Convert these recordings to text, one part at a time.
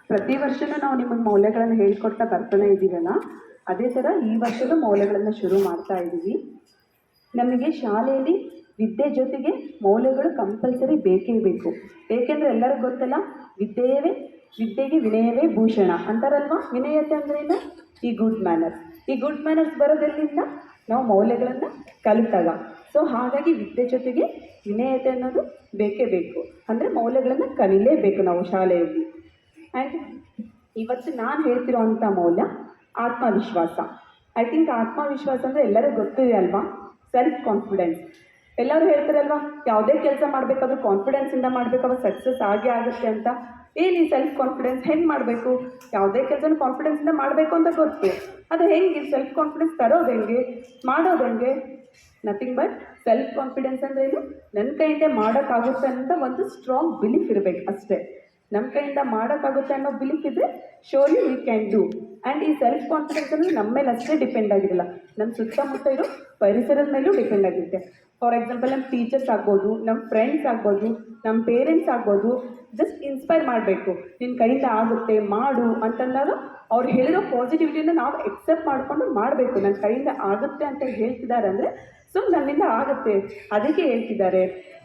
ಪ್ರತಿ ವರ್ಷನೂ ನಾವು ನಿಮಗೆ ಮೌಲ್ಯಗಳನ್ನು ಹೇಳ್ಕೊಡ್ತಾ ಬರ್ತಾನೆ ಇದ್ದೀವಲ್ಲ, ಅದೇ ಥರ ಈ ವರ್ಷದ ಮೌಲ್ಯಗಳನ್ನು ಶುರು ಮಾಡ್ತಾ ಇದ್ದೀವಿ. ನಮಗೆ ಶಾಲೆಯಲ್ಲಿ ವಿದ್ಯೆ ಜೊತೆಗೆ ಮೌಲ್ಯಗಳು ಕಂಪಲ್ಸರಿ ಬೇಕೇ ಬೇಕು. ಏಕೆಂದರೆ ಎಲ್ಲರಿಗೂ ಗೊತ್ತಲ್ಲ, ವಿದ್ಯೆಗೆ ವಿನಯವೇ ಭೂಷಣ ಅಂತಾರಲ್ವಾ. ವಿನಯತೆ ಅಂದ್ರೇನು? ಈ ಗುಡ್ ಮ್ಯಾನರ್ಸ್. ಈ ಗುಡ್ ಮ್ಯಾನರ್ಸ್ ಬರೋದೆಲ್ಲಿಂದ? ನಾವು ಮೌಲ್ಯಗಳನ್ನು ಕಲಿತಾಗ. ಸೊ ಹಾಗಾಗಿ ವಿದ್ಯೆ ಜೊತೆಗೆ ವಿನಯತೆ ಅನ್ನೋದು ಬೇಕೇ ಬೇಕು. ಅಂದರೆ ಮೌಲ್ಯಗಳನ್ನು ಕಲಿಲೇಬೇಕು ನಾವು ಶಾಲೆಯಲ್ಲಿ. ಆ್ಯಂಡ್ ಇವತ್ತು ನಾನು ಹೇಳ್ತಿರೋ ಅಂಥ ಮೌಲ್ಯ ಆತ್ಮವಿಶ್ವಾಸ. ಐ ಥಿಂಕ್ ಆತ್ಮವಿಶ್ವಾಸ ಅಂದರೆ ಎಲ್ಲರಿಗೂ ಗೊತ್ತಿದೆ ಅಲ್ವಾ? Self confidence. ಎಲ್ಲರೂ ಹೇಳ್ತಾರಲ್ವಾ, ಯಾವುದೇ ಕೆಲಸ ಮಾಡಬೇಕಾದ್ರೂ ಕಾನ್ಫಿಡೆನ್ಸಿಂದ ಮಾಡಬೇಕು, ಅವಾಗ ಸಕ್ಸಸ್ ಆಗೇ ಆಗುತ್ತೆ ಅಂತ. ಏನು ಈ ಸೆಲ್ಫ್ ಕಾನ್ಫಿಡೆನ್ಸ್ ಹೆಂಗೆ ಮಾಡಬೇಕು? ಯಾವುದೇ ಕೆಲಸನೂ ಕಾನ್ಫಿಡೆನ್ಸಿಂದ ಮಾಡಬೇಕು ಅಂತ ಗೊತ್ತು. ಅದು ಹೆಂಗೆ ಸೆಲ್ಫ್ ಕಾನ್ಫಿಡೆನ್ಸ್ ತರೋದು ಹೆಂಗೆ, ಮಾಡೋದು ಹೆಂಗೆ? ನಥಿಂಗ್ ಬಟ್ ಸೆಲ್ಫ್ ಕಾನ್ಫಿಡೆನ್ಸ್ ಅಂದರೆ ಏನು? ನನ್ನ ಕೈಯಿಂದ ಮಾಡೋಕ್ಕಾಗುತ್ತೆ ಅಂತ ಒಂದು ಸ್ಟ್ರಾಂಗ್ ಬಿಲೀಫ್ ಇರಬೇಕು ಅಷ್ಟೇ. ನಮ್ಮ ಕೈಯಿಂದ ಮಾಡೋಕ್ಕಾಗುತ್ತೆ ಅನ್ನೋ ಬಿಲೀಫ್ ಇದ್ದರೆ shortly we can do. And ಈ ಸೆಲ್ಫ್ ಕಾನ್ಫಿಡೆನ್ಸ್ ಅಂದರೆ ನಮ್ಮ ಮೇಲೆ ಅಷ್ಟೇ ಡಿಪೆಂಡ್ ಆಗಿರಲ್ಲ, ನಮ್ಮ ಸುತ್ತಮುತ್ತ ಇರೋ ಪರಿಸರದ ಮೇಲೂ ಡಿಪೆಂಡ್ ಆಗಿರುತ್ತೆ. ಫಾರ್ ಎಕ್ಸಾಂಪಲ್, ನಮ್ಮ ಟೀಚರ್ಸ್ ಆಗ್ಬೋದು, ನಮ್ಮ ಫ್ರೆಂಡ್ಸ್ ಆಗ್ಬೋದು, ನಮ್ಮ ಪೇರೆಂಟ್ಸ್ ಆಗ್ಬೋದು. ಜಸ್ಟ್ ಇನ್ಸ್ಪೈರ್ ಮಾಡಬೇಕು, ನಿನ್ನ ಕೈಯಿಂದ ಆಗುತ್ತೆ ಮಾಡು ಅಂತಂದಾಗ ಅವ್ರು ಹೇಳಿರೋ ಪಾಸಿಟಿವಿಟಿನ ನಾವು ಎಕ್ಸೆಪ್ಟ್ ಮಾಡಿಕೊಂಡು ಮಾಡಬೇಕು. ನನ್ನ ಕೈಯಿಂದ ಆಗುತ್ತೆ ಅಂತ ಹೇಳ್ತಿದ್ದಾರೆ ಅಂದರೆ ಸೊ ನನ್ನಿಂದ ಆಗುತ್ತೆ, ಅದಕ್ಕೆ ಹೇಳ್ತಿದ್ದಾರೆ.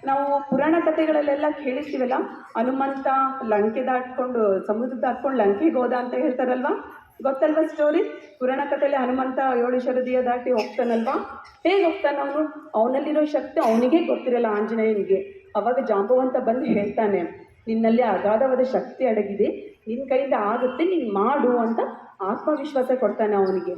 ನಾವು ಪುರಾಣ ಕಥೆಗಳಲ್ಲೆಲ್ಲ ಕೇಳಿರ್ತೀವಲ್ಲ, ಹನುಮಂತ ಲಂಕೆ ದಾಟ್ಕೊಂಡು ಸಮುದ್ರ ದಾಟ್ಕೊಂಡು ಲಂಕೆಗೆ ಹೋದ ಅಂತ ಹೇಳ್ತಾರಲ್ವ, ಗೊತ್ತಲ್ವ ಸ್ಟೋರಿ? ಪುರಾಣ ಕಥೆಯಲ್ಲಿ ಹನುಮಂತ 7 ಶರದಿಯ ದಾಟಿ ಹೋಗ್ತಾನಲ್ವಾ? ಹೇಗೆ ಹೋಗ್ತಾನೆ ಅವನು? ಅವನಲ್ಲಿರೋ ಶಕ್ತಿ ಅವನಿಗೆ ಗೊತ್ತಿರಲ್ಲ, ಆಂಜನೇಯನಿಗೆ. ಅವಾಗ ಜಾಂಬವಂತ ಬಂದು ಹೇಳ್ತಾನೆ, ನಿನ್ನಲ್ಲಿ ಅಗಾಧವಾದ ಶಕ್ತಿ ಅಡಗಿದೆ, ನಿನ್ನ ಕೈಯಿಂದ ಆಗುತ್ತೆ, ನೀನು ಮಾಡು ಅಂತ ಆತ್ಮವಿಶ್ವಾಸ ಕೊಡ್ತಾನೆ ಅವನಿಗೆ.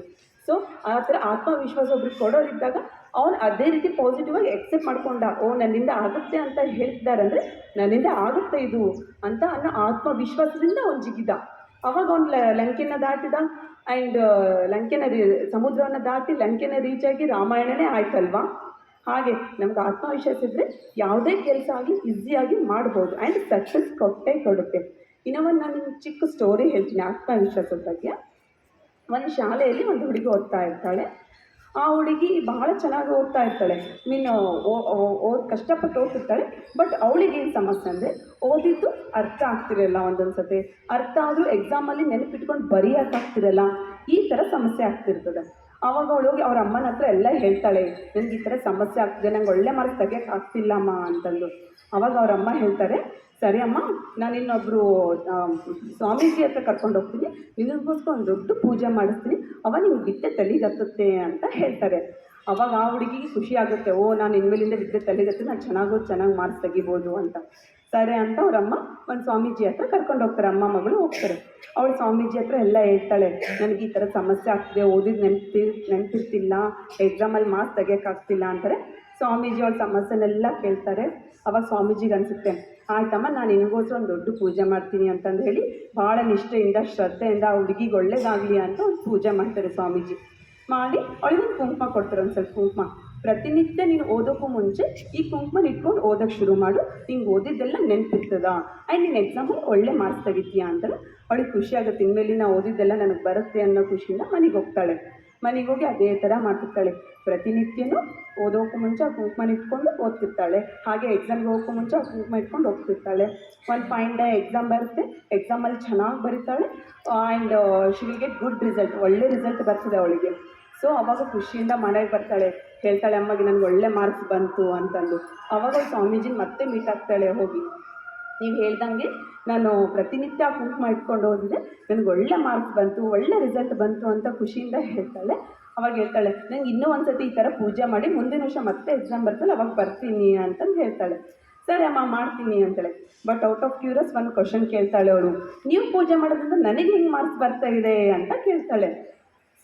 ಸೊ ಆ ಥರ ಆತ್ಮವಿಶ್ವಾಸ ಒಬ್ರಿಗೆ ಕೊಡೋರಿದ್ದಾಗ ಅವನು ಅದೇ ರೀತಿ ಪಾಸಿಟಿವ್ ಆಗಿ ಎಕ್ಸೆಪ್ಟ್ ಮಾಡ್ಕೊಂಡ. ಓ ನನ್ನಿಂದ ಆಗುತ್ತೆ ಅಂತ ಹೇಳ್ತಿದ್ದಾರೆ ಅಂದರೆ ನನ್ನಿಂದ ಆಗುತ್ತೆ ಇದು ಅಂತ ಅನ್ನೋ ಆತ್ಮವಿಶ್ವಾಸದಿಂದ ಅವ್ನು ಜಿಗಿದ. ಅವಾಗ ಅವ್ನು ಲಂಕೆನ ದಾಟಿದ. ಆ್ಯಂಡ್ ಸಮುದ್ರವನ್ನು ದಾಟಿ ಲಂಕೆನ ರೀಚಾಗಿ ರಾಮಾಯಣನೇ ಆಯ್ತಲ್ವಾ? ಹಾಗೆ ನಮ್ಗೆ ಆತ್ಮವಿಶ್ವಾಸ ಇದ್ದರೆ ಯಾವುದೇ ಕೆಲಸ ಆಗಿ ಈಸಿಯಾಗಿ ಮಾಡ್ಬೋದು ಆ್ಯಂಡ್ ಸಕ್ಸಸ್ ಕೊಡುತ್ತೆ. ಇನ್ನೊಂದು ನಾನು ನಿಮ್ಗೆ ಚಿಕ್ಕ ಸ್ಟೋರಿ ಹೇಳ್ತೀನಿ ಆತ್ಮವಿಶ್ವಾಸದ ಬಗ್ಗೆ. ಒಂದು ಶಾಲೆಯಲ್ಲಿ ಒಂದು ಹುಡುಗಿ ಓದ್ತಾ ಇರ್ತಾಳೆ. ಆ ಹುಡುಗಿ ಬಹಳ ಚೆನ್ನಾಗಿ ಓದ್ತಾ ಇರ್ತಾಳೆ, ಕಷ್ಟಪಟ್ಟು ಓದ್ತಿರ್ತಾಳೆ. ಬಟ್ ಅವಳಿಗೇನು ಸಮಸ್ಯೆ ಅಂದರೆ ಓದಿದ್ದು ಅರ್ಥ ಆಗ್ತಿರಲ್ಲ, ಒಂದೊಂದು ಸತಿ ಅರ್ಥ ಆದರೂ ಎಕ್ಸಾಮಲ್ಲಿ ನೆನಪಿಟ್ಕೊಂಡು ಬರೆಯೋಕ್ಕಾಗ್ತಿರಲ್ಲ. ಈ ಥರ ಸಮಸ್ಯೆ ಆಗ್ತಿರ್ತದೆ. ಆವಾಗ ಅವಳು ಹೋಗಿ ಅವ್ರ ಅಮ್ಮನ ಹತ್ರ ಎಲ್ಲ ಹೇಳ್ತಾಳೆ, ನನಗೆ ಈ ಥರ ಸಮಸ್ಯೆ ಆಗ್ತಿದೆ, ನಂಗೆ ಒಳ್ಳೆ ಮಾರ್ಕ್ಸ್ ತೆಗಿಯೋಕ್ಕೆ ಆಗ್ತಿಲ್ಲಮ್ಮ ಅಂತಂದು. ಆವಾಗ ಅವ್ರ ಅಮ್ಮ ಹೇಳ್ತಾರೆ, ಸರಿ ಅಮ್ಮ, ನಾನು ಇನ್ನೊಬ್ಬರು ಸ್ವಾಮೀಜಿ ಹತ್ರ ಕರ್ಕೊಂಡು ಹೋಗ್ತೀನಿ, ನಿನಗೋಸ್ಕರ ಒಂದು ದೊಡ್ಡ ಪೂಜೆ ಮಾಡಿಸ್ತೀನಿ, ಅವಾಗ ನಿಮ್ಗೆ ವಿದ್ಯೆ ತಲೆಗತ್ತುತ್ತೆ ಅಂತ ಹೇಳ್ತಾರೆ. ಅವಾಗ ಆ ಹುಡುಗಿಗೆ ಖುಷಿ ಆಗುತ್ತೆ, ಓ ನಾನು ಇನ್ಮೇಲಿಂದ ವಿದ್ಯೆ ತಲೆಗತ್ತೆ, ನಾನು ಚೆನ್ನಾಗಿ ಮಾರ್ಕ್ಸ್ ತೆಗಿಬೋದು ಅಂತ. ಸರಿ ಅಂತ ಅವರಮ್ಮ ಒಂದು ಸ್ವಾಮೀಜಿ ಹತ್ರ ಕರ್ಕೊಂಡು ಹೋಗ್ತಾರೆ. ಅಮ್ಮ ಮಗಳು ಹೋಗ್ತಾರೆ. ಅವಳು ಸ್ವಾಮೀಜಿ ಹತ್ರ ಎಲ್ಲ ಹೇಳ್ತಾಳೆ, ನನಗೆ ಈ ಥರ ಸಮಸ್ಯೆ ಆಗ್ತಿದೆ, ಓದಿದ್ದು ನೆನಪಿರ್ತಿಲ್ಲ, ಎಕ್ಸಾಮಲ್ಲಿ ಮಾರ್ಕ್ಸ್ ತೆಗಿಯೋಕ್ಕಾಗ್ತಿಲ್ಲ ಅಂತಾರೆ. ಸ್ವಾಮೀಜಿ ಅವ್ರ ಸಮಸ್ಯೆನೆಲ್ಲ ಕೇಳ್ತಾರೆ. ಅವಾಗ ಸ್ವಾಮೀಜಿಗೆ ಅನಿಸುತ್ತೆ, ಆಯ್ತಮ್ಮ, ನಾನು ನಿನಗೋಸ್ಕರ ಒಂದು ದೊಡ್ಡ ಪೂಜೆ ಮಾಡ್ತೀನಿ ಅಂತಂದು ಹೇಳಿ ಭಾಳ ನಿಷ್ಠೆಯಿಂದ ಶ್ರದ್ಧೆಯಿಂದ ಆ ಹುಡುಗಿಗೆ ಒಳ್ಳೇದಾಗಲಿ ಅಂತ ಒಂದು ಪೂಜೆ ಮಾಡ್ತಾರೆ ಸ್ವಾಮೀಜಿ. ಮಾಡಿ ಅವಳಿಗೆ ಕುಂಕುಮ ಕೊಡ್ತಾರೆ, ಒಂದು ಸ್ವಲ್ಪ ಕುಂಕುಮ. ಪ್ರತಿನಿತ್ಯ ನೀನು ಓದೋಕ್ಕೂ ಮುಂಚೆ ಈ ಕುಂಕುಮನ ಇಟ್ಕೊಂಡು ಓದೋಕ್ಕೆ ಶುರು ಮಾಡು, ನಿಂಗೆ ಓದಿದ್ದೆಲ್ಲ ನೆನಪಿರ್ತದ ಆ್ಯಂಡ್ ನೀನು ಎಕ್ಸಾಮಲ್ಲಿ ಒಳ್ಳೆ ಮಾರ್ಕ್ಸ್ ತೆಗಿತೀಯಾ ಅಂತಾರೆ. ಅವಳಿಗೆ ಖುಷಿ ಆಗುತ್ತೆ, ಇನ್ಮೇಲೆ ನಾವು ಓದಿದ್ದೆಲ್ಲ ನನಗೆ ಬರುತ್ತೆ ಅನ್ನೋ ಖುಷಿಯಿಂದ ಮನೆಗೆ ಹೋಗ್ತಾಳೆ. ಮನೆಗೆ ಹೋಗಿ ಅದೇ ಥರ ಮಾಡ್ತಿರ್ತಾಳೆ. ಪ್ರತಿನಿತ್ಯನೂ ಓದೋಕ್ಕೂ ಮುಂಚೆ ಆ ಕುಂಕುಮನ ಇಟ್ಕೊಂಡು ಓದ್ತಿರ್ತಾಳೆ. ಹಾಗೆ ಎಕ್ಸಾಮ್ಗೆ ಹೋಗೋಕ್ಕೂ ಮುಂಚೆ ಆ ಕುಂಕುಮ ಇಟ್ಕೊಂಡು ಹೋಗ್ತಿರ್ತಾಳೆ. ಒಂದು ಫೈನ್ ಡೇ ಎಕ್ಸಾಮ್ ಬರುತ್ತೆ, ಎಕ್ಸಾಮಲ್ಲಿ ಚೆನ್ನಾಗಿ ಬರೀತಾಳೆ and she will get good result, ಒಳ್ಳೆ ರಿಸಲ್ಟ್ ಬರ್ತದೆ ಅವಳಿಗೆ. ಸೊ ಅವಾಗ ಖುಷಿಯಿಂದ ಮನೆಗೆ ಬರ್ತಾಳೆ, ಹೇಳ್ತಾಳೆ ಅಮ್ಮಗೆ ನನಗೆ ಒಳ್ಳೆ ಮಾರ್ಕ್ಸ್ ಬಂತು ಅಂತಂದು. ಅವಾಗ ಸ್ವಾಮೀಜಿನ ಮತ್ತೆ ಮೀಟ್ ಆಗ್ತಾಳೆ ಹೋಗಿ, ನೀವು ಹೇಳ್ದಂಗೆ ನಾನು ಪ್ರತಿನಿತ್ಯ ಕುಂಕುಮ ಇಟ್ಕೊಂಡು ಹೋದಿದ್ದೆ, ನನಗೆ ಒಳ್ಳೆ ಮಾರ್ಕ್ಸ್ ಬಂತು, ಒಳ್ಳೆ ರಿಸಲ್ಟ್ ಬಂತು ಅಂತ ಖುಷಿಯಿಂದ ಹೇಳ್ತಾಳೆ. ಅವಾಗ ಹೇಳ್ತಾಳೆ, ನಂಗೆ ಇನ್ನೂ ಒಂದು ಸತಿ ಈ ಥರ ಪೂಜೆ ಮಾಡಿ ಮುಂದಿನ ವರ್ಷ ಮತ್ತೆ ಎಕ್ಸಾಮ್ ಬರ್ತಲ್ಲ ಅವಾಗ ಬರ್ತೀನಿ ಅಂತಂದು ಹೇಳ್ತಾಳೆ. ಸರಿ ಅಮ್ಮ ಮಾಡ್ತೀನಿ ಅಂತಾಳೆ. ಬಟ್ ಔಟ್ ಆಫ್ ಕ್ಯೂರಿಯಸ್ ಒಂದು ಕ್ವಶನ್ ಕೇಳ್ತಾಳೆ ಅವಳು, ನೀವು ಪೂಜೆ ಮಾಡೋದ್ರಿಂದ ನನಗೆ ಹೆಂಗೆ ಮಾರ್ಕ್ಸ್ ಬರ್ತಾ ಇದೆ ಅಂತ ಕೇಳ್ತಾಳೆ.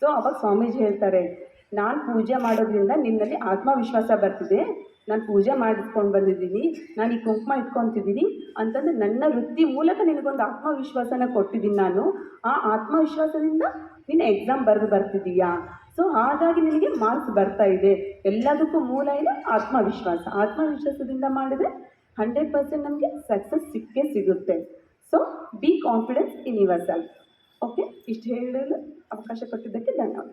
ಸೊ ಅವಾಗ ಸ್ವಾಮೀಜಿ ಹೇಳ್ತಾರೆ, ನಾನು ಪೂಜೆ ಮಾಡೋದ್ರಿಂದ ನಿನ್ನಲ್ಲಿ ಆತ್ಮವಿಶ್ವಾಸ ಬರ್ತಿದೆ, ನಾನು ಪೂಜೆ ಮಾಡಿಸ್ಕೊಂಡು ಬಂದಿದ್ದೀನಿ, ನಾನು ಈ ಕುಂಕುಮ ಇಟ್ಕೊತಿದ್ದೀನಿ ಅಂತಂದರೆ ನನ್ನ ವೃತ್ತಿ ಮೂಲಕ ನಿನಗೊಂದು ಆತ್ಮವಿಶ್ವಾಸನ ಕೊಟ್ಟಿದ್ದೀನಿ ನಾನು. ಆ ಆತ್ಮವಿಶ್ವಾಸದಿಂದ ನೀನು ಎಕ್ಸಾಮ್ ಬರ್ತಿದ್ದೀಯಾ, ಸೊ ಹಾಗಾಗಿ ನಿನಗೆ ಮಾರ್ಕ್ಸ್ ಬರ್ತಾ ಇದೆ. ಎಲ್ಲದಕ್ಕೂ ಮೂಲ ಇದೆ ಆತ್ಮವಿಶ್ವಾಸ. ಆತ್ಮವಿಶ್ವಾಸದಿಂದ ಮಾಡಿದರೆ 100% ನಮಗೆ ಸಕ್ಸಸ್ ಸಿಕ್ಕೇ ಸಿಗುತ್ತೆ. So B confidence in your self. Okay, ಇಷ್ಟು ಹೇಳಲು ಅವಕಾಶ ಕೊಟ್ಟಿದ್ದಕ್ಕೆ ಧನ್ಯವಾದ.